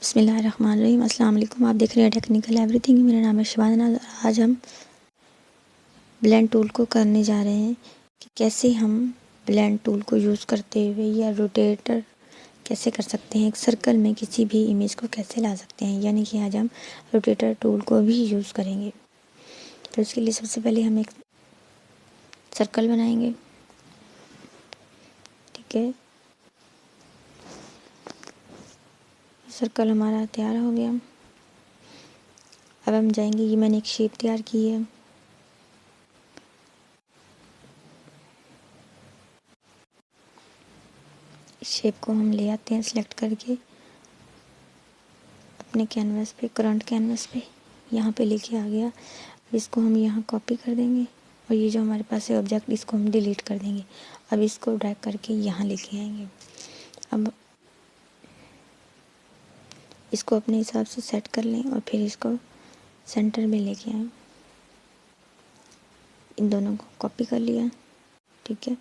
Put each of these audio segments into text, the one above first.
बिस्मिल्लाहिर्रहमानिर्रहीम। अस्सलाम वालेकुम। आप देख रहे हैं टेक्निकल एवरीथिंग। मेरा नाम है शबाना नाज और आज हम ब्लेंड टूल को करने जा रहे हैं कि कैसे हम ब्लेंड टूल को यूज़ करते हुए या रोटेटर कैसे कर सकते हैं, एक सर्कल में किसी भी इमेज को कैसे ला सकते हैं, यानी कि आज हम रोटेटर टूल को भी यूज़ करेंगे। तो इसके लिए सबसे पहले हम एक सर्कल बनाएंगे। ठीक है, सर्कल हमारा तैयार हो गया। अब हम जाएंगे, ये मैंने एक शेप तैयार की है। इस शेप को हम ले आते हैं सिलेक्ट करके अपने कैनवास पे, करंट कैनवास पे यहाँ पे लेके आ गया। अब इसको हम यहाँ कॉपी कर देंगे और ये जो हमारे पास है ऑब्जेक्ट, इसको हम डिलीट कर देंगे। अब इसको ड्रैग करके यहाँ लेके आएंगे। अब इसको अपने हिसाब से सेट कर लें और फिर इसको सेंटर में लेके आएं। इन दोनों को कॉपी कर लिया। ठीक है,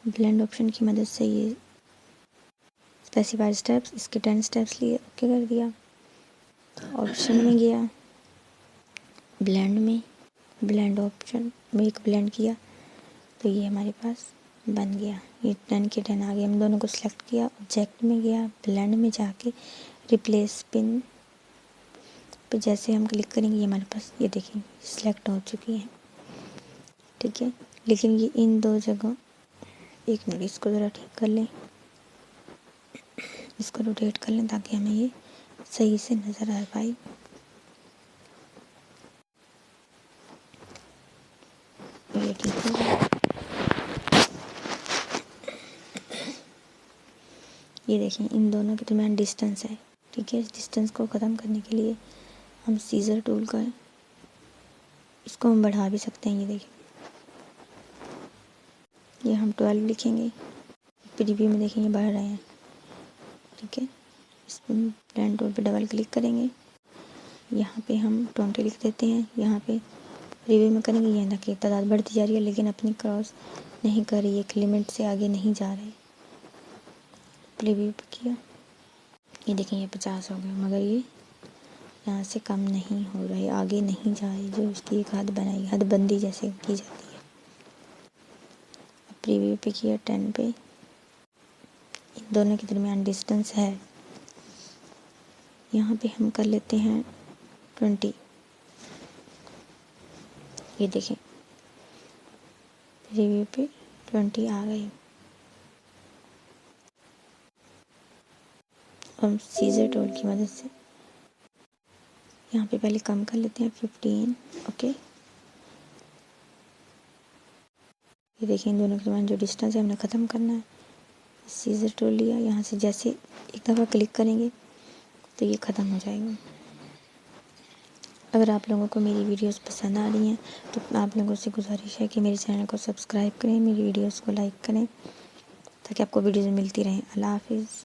ब्लेंड ऑप्शन की मदद से ये स्पेसिफाइड स्टेप्स, इसके 10 स्टेप्स लिए ओके कर दिया। ऑप्शन में गया, ब्लेंड में, ब्लेंड ऑप्शन में एक ब्लेंड किया तो ये हमारे पास बन गया। ये 10 के 10 आ गए। हम दोनों को सिलेक्ट किया, ऑब्जेक्ट में गया, ब्लेंड में जाके रिप्लेस पिन पे जैसे हम क्लिक करेंगे ये हमारे पास, ये देखें सिलेक्ट हो चुकी है। ठीक है, लेकिन ये इन दो जगह, एक मिनट इसको ज़रा ठीक कर लें, इसको रोटेट कर लें ताकि हमें ये सही से नज़र आ पाए। ये ठीक हो गया। ये देखें इन दोनों के दरमियान डिस्टेंस है। ठीक है, इस डिस्टेंस को ख़त्म करने के लिए हम सीज़र टूल का, इसको हम बढ़ा भी सकते हैं। ये देखें, ये हम 12 लिखेंगे, प्रीव्यू में देखेंगे बढ़ रहे हैं। ठीक है, इस पर ब्लेंड टूल पे डबल क्लिक करेंगे, यहाँ पे हम 20 लिख देते हैं। यहाँ पे प्रीव्यू में करेंगे, ये ना कि तादाद बढ़ती जा रही है लेकिन अपनी क्रॉस नहीं कर रही, एक लिमिट से आगे नहीं जा रहे। प्रीव्यू पे किया, ये देखें ये 50 हो गया, मगर ये यहाँ से कम नहीं हो रहा है, आगे नहीं जा रही, जो इसकी एक हद बनाई, हदबंदी जैसे की जाती है। प्रीव्यू पे किया 10 पे, इन दोनों के दरमियान डिस्टेंस है, यहाँ पे हम कर लेते हैं 20। ये देखें प्रीव्यू पे 20 आ गए। हम सीजर टूल की मदद से यहाँ पे पहले कम कर लेते हैं 15। ओके, ये देखें इन दोनों के दरमियान जो डिस्टेंस है हमने ख़त्म करना है। सीजर टूल लिया, यहाँ से जैसे एक दफ़ा क्लिक करेंगे तो ये ख़त्म हो जाएगा। अगर आप लोगों को मेरी वीडियोस पसंद आ रही हैं तो आप लोगों से गुजारिश है कि मेरे चैनल को सब्सक्राइब करें, मेरी वीडियोस को लाइक करें ताकि आपको वीडियोस मिलती रहें। अल्लाह हाफिज़।